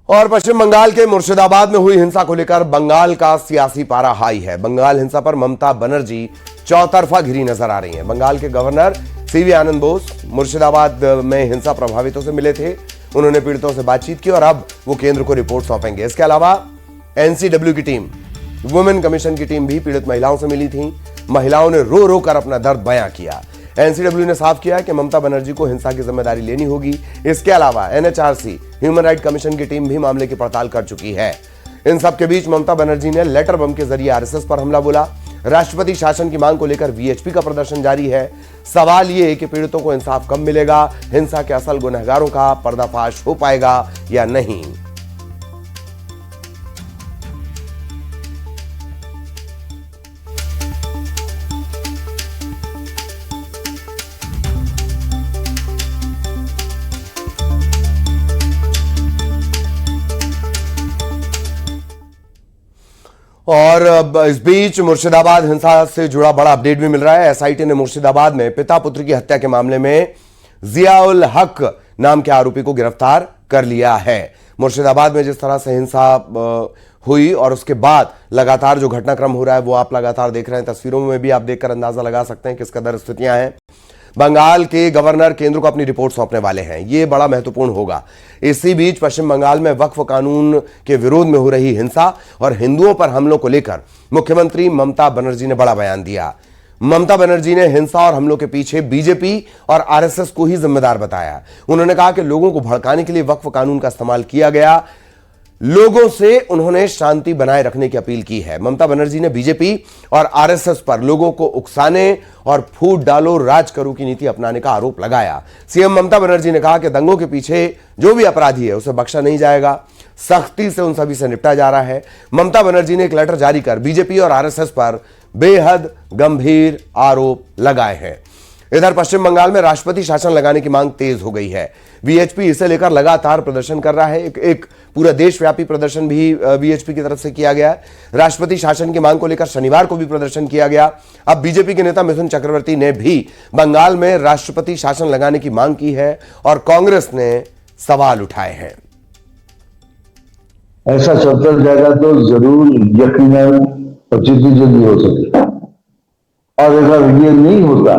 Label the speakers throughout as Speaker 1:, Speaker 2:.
Speaker 1: और पश्चिम बंगाल के मुर्शिदाबाद में हुई हिंसा को लेकर बंगाल का सियासी पारा हाई है। बंगाल हिंसा पर ममता बनर्जी चौतरफा घिरी नजर आ रही हैं। बंगाल के गवर्नर सीवी आनंद बोस मुर्शिदाबाद में हिंसा प्रभावितों से मिले थे। उन्होंने पीड़ितों से बातचीत की और अब वो केंद्र को रिपोर्ट सौंपेंगे। इसके अलावा एनसीडब्ल्यू की टीम, वुमेन कमीशन की टीम भी पीड़ित महिलाओं से मिली थी। महिलाओं ने रो रो कर अपना दर्द बयां किया। एनसीडब्ल्यू ने साफ किया कि ममता बनर्जी को हिंसा की जिम्मेदारी लेनी होगी। इसके अलावा एनएचआरसी, ह्यूमन राइट कमीशन की टीम भी मामले की पड़ताल कर चुकी है। इन सब के बीच ममता बनर्जी ने लेटर बम के जरिए आरएसएस पर हमला बोला। राष्ट्रपति शासन की मांग को लेकर वीएचपी का प्रदर्शन जारी है। सवाल यह कि पीड़ितों को इंसाफ कब मिलेगा, हिंसा के असल गुनहगारों का पर्दाफाश हो पाएगा या नहीं। और इस बीच मुर्शिदाबाद हिंसा से जुड़ा बड़ा अपडेट भी मिल रहा है। एसआईटी ने मुर्शिदाबाद में पिता पुत्र की हत्या के मामले में जियाउल हक नाम के आरोपी को गिरफ्तार कर लिया है। मुर्शिदाबाद में जिस तरह से हिंसा हुई और उसके बाद लगातार जो घटनाक्रम हो रहा है वो आप लगातार देख रहे हैं। तस्वीरों में भी आप देखकर अंदाजा लगा सकते हैं किस कदर स्थितियां हैं। बंगाल के गवर्नर केंद्र को अपनी रिपोर्ट सौंपने वाले हैं। यह बड़ा महत्वपूर्ण होगा। इसी बीच पश्चिम बंगाल में वक्फ कानून के विरोध में हो रही हिंसा और हिंदुओं पर हमलों को लेकर मुख्यमंत्री ममता बनर्जी ने बड़ा बयान दिया। ममता बनर्जी ने हिंसा और हमलों के पीछे बीजेपी और आरएसएस को ही जिम्मेदार बताया। उन्होंने कहा कि लोगों को भड़काने के लिए वक्फ कानून का इस्तेमाल किया गया। लोगों से उन्होंने शांति बनाए रखने की अपील की है। ममता बनर्जी ने बीजेपी और आरएसएस पर लोगों को उकसाने और फूट डालो राज करो की नीति अपनाने का आरोप लगाया। सीएम ममता बनर्जी ने कहा कि दंगों के पीछे जो भी अपराधी है उसे बख्शा नहीं जाएगा। सख्ती से उन सभी से निपटा जा रहा है। ममता बनर्जी ने एक लेटर जारी कर बीजेपी और आरएसएस पर बेहद गंभीर आरोप लगाए हैं। इधर पश्चिम बंगाल में राष्ट्रपति शासन लगाने की मांग तेज हो गई है। वीएचपी इसे लेकर लगातार प्रदर्शन कर रहा है। एक पूरा देशव्यापी प्रदर्शन भी वीएचपी की तरफ से किया गया है। राष्ट्रपति शासन की मांग को लेकर शनिवार को भी प्रदर्शन किया गया। अब बीजेपी के नेता मिथुन चक्रवर्ती ने भी बंगाल में राष्ट्रपति शासन लगाने की मांग की है और कांग्रेस ने सवाल उठाए हैं।
Speaker 2: ऐसा चलता जाएगा तो जरूर यकीनन जितनी जल्दी हो सके, और अगर ये नहीं होता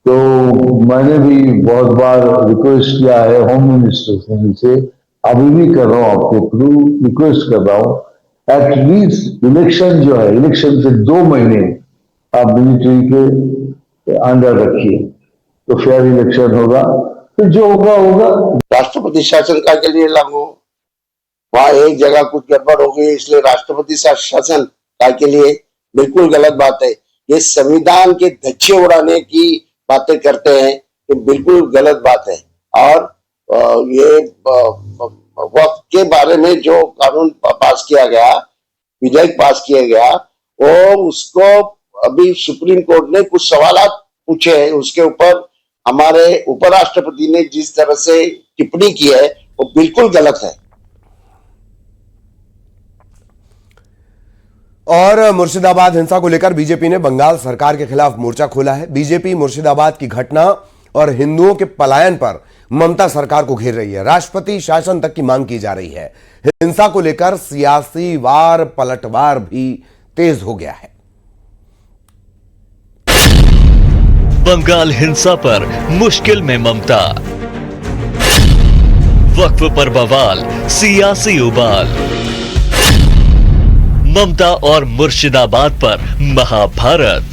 Speaker 2: तो मैंने भी बहुत बार रिक्वेस्ट किया है होम मिनिस्टर से, अभी भी कर रहा हूं, आपके थ्रू रिक्वेस्ट कर रहा हूं, एटलीस्ट इलेक्शन जो है, इलेक्शन से 2 महीने आप मिलिट्री के अंडर रखिए तो फेयर इलेक्शन होगा। तो जो होगा होगा।
Speaker 3: राष्ट्रपति शासन का के लिए लागू, वहां एक जगह कुछ गड़बड़ हो गई इसलिए राष्ट्रपति शासन का के लिए बिल्कुल गलत बात है। ये संविधान के धज्जे उड़ाने की बातें करते हैं, ये बिल्कुल गलत बात है। और ये वक्त के बारे में जो कानून पास किया गया, विधेयक पास किया गया, वो उसको अभी सुप्रीम कोर्ट ने कुछ सवाल पूछे हैं, उसके ऊपर हमारे उपराष्ट्रपति ने जिस तरह से टिप्पणी की है वो बिल्कुल गलत है।
Speaker 1: और मुर्शिदाबाद हिंसा को लेकर बीजेपी ने बंगाल सरकार के खिलाफ मोर्चा खोला है। बीजेपी मुर्शिदाबाद की घटना और हिंदुओं के पलायन पर ममता सरकार को घेर रही है। राष्ट्रपति शासन तक की मांग की जा रही है। हिंसा को लेकर सियासी वार पलटवार भी तेज हो गया है।
Speaker 4: बंगाल हिंसा पर मुश्किल में ममता, वक्फ पर बवाल, सियासी उबाल, ममता और मुर्शिदाबाद पर महाभारत।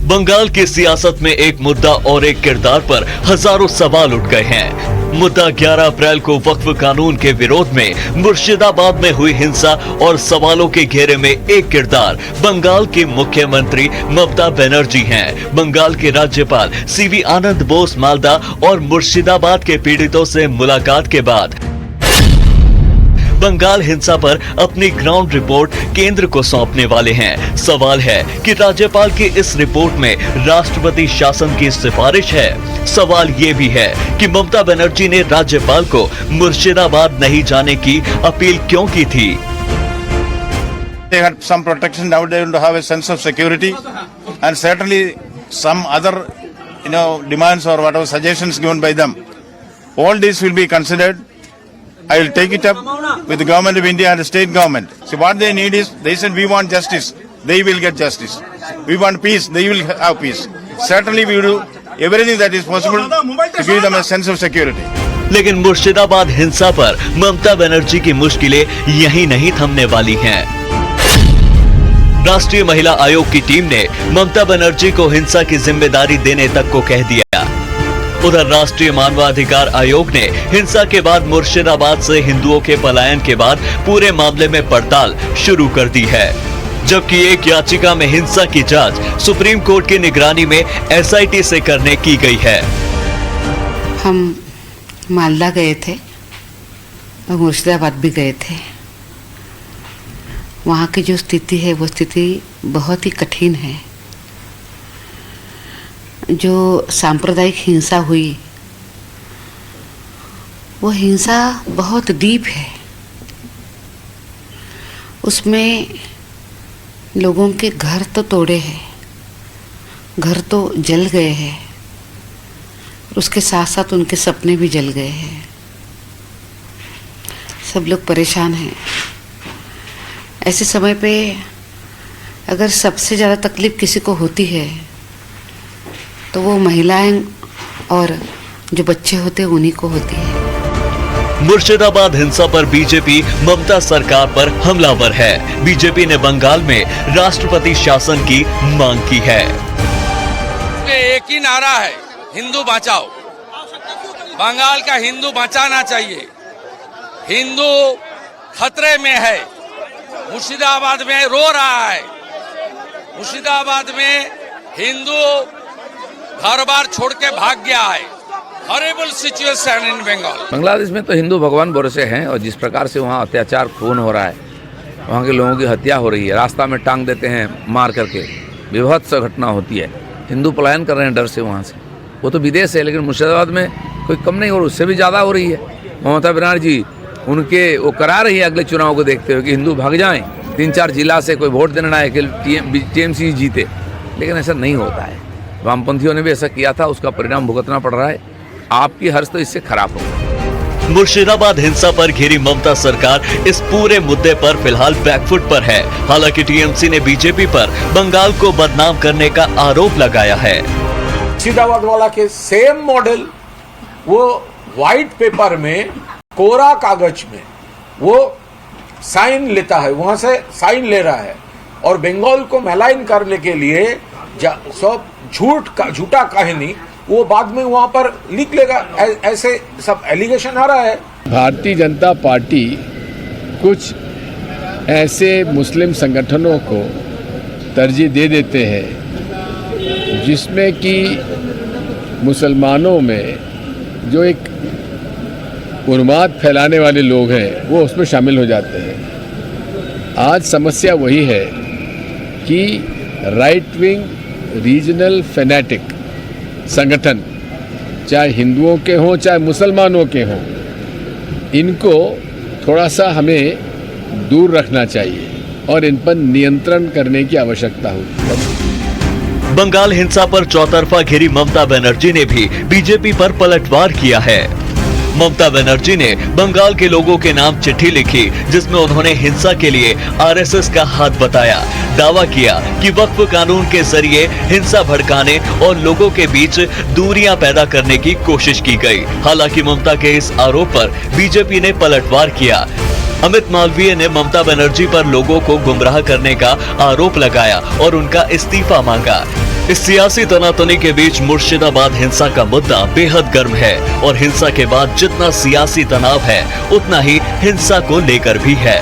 Speaker 4: बंगाल की सियासत में एक मुद्दा और एक किरदार पर हजारों सवाल उठ गए हैं। मुद्दा 11 अप्रैल को वक्फ कानून के विरोध में मुर्शिदाबाद में हुई हिंसा और सवालों के घेरे में एक किरदार बंगाल के मुख्यमंत्री ममता बनर्जी हैं। बंगाल के राज्यपाल सीवी आनंद बोस मालदा और मुर्शिदाबाद के पीड़ितों से मुलाकात के बाद बंगाल हिंसा पर अपनी ग्राउंड रिपोर्ट केंद्र को सौंपने वाले हैं। सवाल है कि राज्यपाल की इस रिपोर्ट में राष्ट्रपति शासन की सिफारिश है। सवाल ये भी है कि ममता बनर्जी ने राज्यपाल को मुर्शिदाबाद नहीं जाने की अपील क्यों की थी।
Speaker 5: They had some protection, now they want to have a sense of security, and certainly some other, demands or whatever suggestions given by them. All these will be considered. I will take it up with the government of India and the state government. So what they need is, they said we want justice. They will get justice. We want peace. They will have peace. Certainly we will do everything that is possible to give them a sense of security.
Speaker 4: लेकिन मुर्शिदाबाद हिंसा पर ममता बनर्जी की मुश्किलें यहीं नहीं थमने वाली हैं। राष्ट्रीय महिला आयोग की टीम ने ममता बनर्जी को हिंसा की जिम्मेदारी देने तक को कह दिया। उधर राष्ट्रीय मानवाधिकार आयोग ने हिंसा के बाद मुर्शिदाबाद से हिंदुओं के पलायन के बाद पूरे मामले में पड़ताल शुरू कर दी है, जबकि एक याचिका में हिंसा की जांच सुप्रीम कोर्ट की निगरानी में एसआईटी से करने की गई है।
Speaker 6: हम मालदा गए थे और मुर्शिदाबाद भी गए थे। वहाँ की जो स्थिति है वो स्थिति बहुत ही कठिन है। जो सांप्रदायिक हिंसा हुई वो हिंसा बहुत डीप है। उसमें लोगों के घर तो तोड़े हैं, घर तो जल गए हैं, उसके साथ साथ उनके सपने भी जल गए हैं। सब लोग परेशान हैं। ऐसे समय पे अगर सबसे ज़्यादा तकलीफ किसी को होती है तो वो महिलाएं और जो बच्चे होते हैं उन्हीं को होती है।
Speaker 4: मुर्शिदाबाद हिंसा पर बीजेपी ममता सरकार पर हमलावर है। बीजेपी ने बंगाल में राष्ट्रपति शासन की मांग की है।
Speaker 7: एक ही नारा है, हिंदू बचाओ। बंगाल का हिंदू बचाना चाहिए। हिंदू खतरे में है। मुर्शिदाबाद में रो रहा है। मुर्शिदाबाद में हिंदू घर बार छोड़ के भाग गया है। Horrible situation in Bengal.
Speaker 8: Bangladesh में तो हिंदू भगवान भरोसे हैं और जिस प्रकार से वहाँ अत्याचार खून हो रहा है, वहाँ के लोगों की हत्या हो रही है, रास्ता में टांग देते हैं मार करके, विभत्स घटना होती है। हिंदू पलायन कर रहे हैं डर से वहाँ से। वो तो विदेश है, लेकिन मुर्शिदाबाद में कोई कम नहीं हो रहा, उससे भी ज़्यादा हो रही है। ममता बनर्जी उनके वो करा रही है अगले चुनाव को देखते हुए कि हिंदू भाग जाएं, 3-4 जिला से कोई वोट देना है कि टीएमसी जीते, लेकिन ऐसा नहीं होता है। वामपंथियों ने भी ऐसा किया था, उसका परिणाम भुगतना पड़ रहा है। आपकी हर्ष तो इससे खराब होगा।
Speaker 4: मुर्शिदाबाद हिंसा पर घिरी ममता सरकार इस पूरे मुद्दे पर फिलहाल बैकफुट पर है। हालांकि टीएमसी ने बीजेपी पर बंगाल को बदनाम करने का आरोप लगाया है।
Speaker 9: मुर्शिदाबाद वाला के सेम मॉडल वो व्हाइट पेपर में, कोरा कागज में वो साइन लेता है, वहां से साइन ले रहा है और बंगाल को मैलाइन करने के लिए सब झूठा कहानी वो बाद में वहां पर लिख लेगा। ऐसे सब एलिगेशन आ रहा है।
Speaker 10: भारतीय जनता पार्टी कुछ ऐसे मुस्लिम संगठनों को तरजीह दे देते हैं जिसमें कि मुसलमानों में जो एक उन्माद फैलाने वाले लोग हैं वो उसमें शामिल हो जाते हैं। आज समस्या वही है कि राइट विंग रीजनल फैनेटिक संगठन, चाहे हिंदुओं के हों चाहे मुसलमानों के हों, इनको थोड़ा सा हमें दूर रखना चाहिए और इन पर नियंत्रण करने की आवश्यकता होगी।
Speaker 4: बंगाल हिंसा पर चौतरफा घिरी ममता बनर्जी ने भी बीजेपी पर पलटवार किया है। ममता बनर्जी ने बंगाल के लोगों के नाम चिट्ठी लिखी, जिसमें उन्होंने हिंसा के लिए आरएसएस का हाथ बताया। दावा किया कि वक्फ कानून के जरिए हिंसा भड़काने और लोगों के बीच दूरियां पैदा करने की कोशिश की गई। हालांकि ममता के इस आरोप पर बीजेपी ने पलटवार किया। अमित मालवीय ने ममता बनर्जी पर लोगों को गुमराह करने का आरोप लगाया और उनका इस्तीफा मांगा। इस सियासी तनातनी के बीच मुर्शिदाबाद हिंसा का मुद्दा बेहद गर्म है और हिंसा के बाद जितना सियासी तनाव है उतना ही हिंसा को लेकर भी है।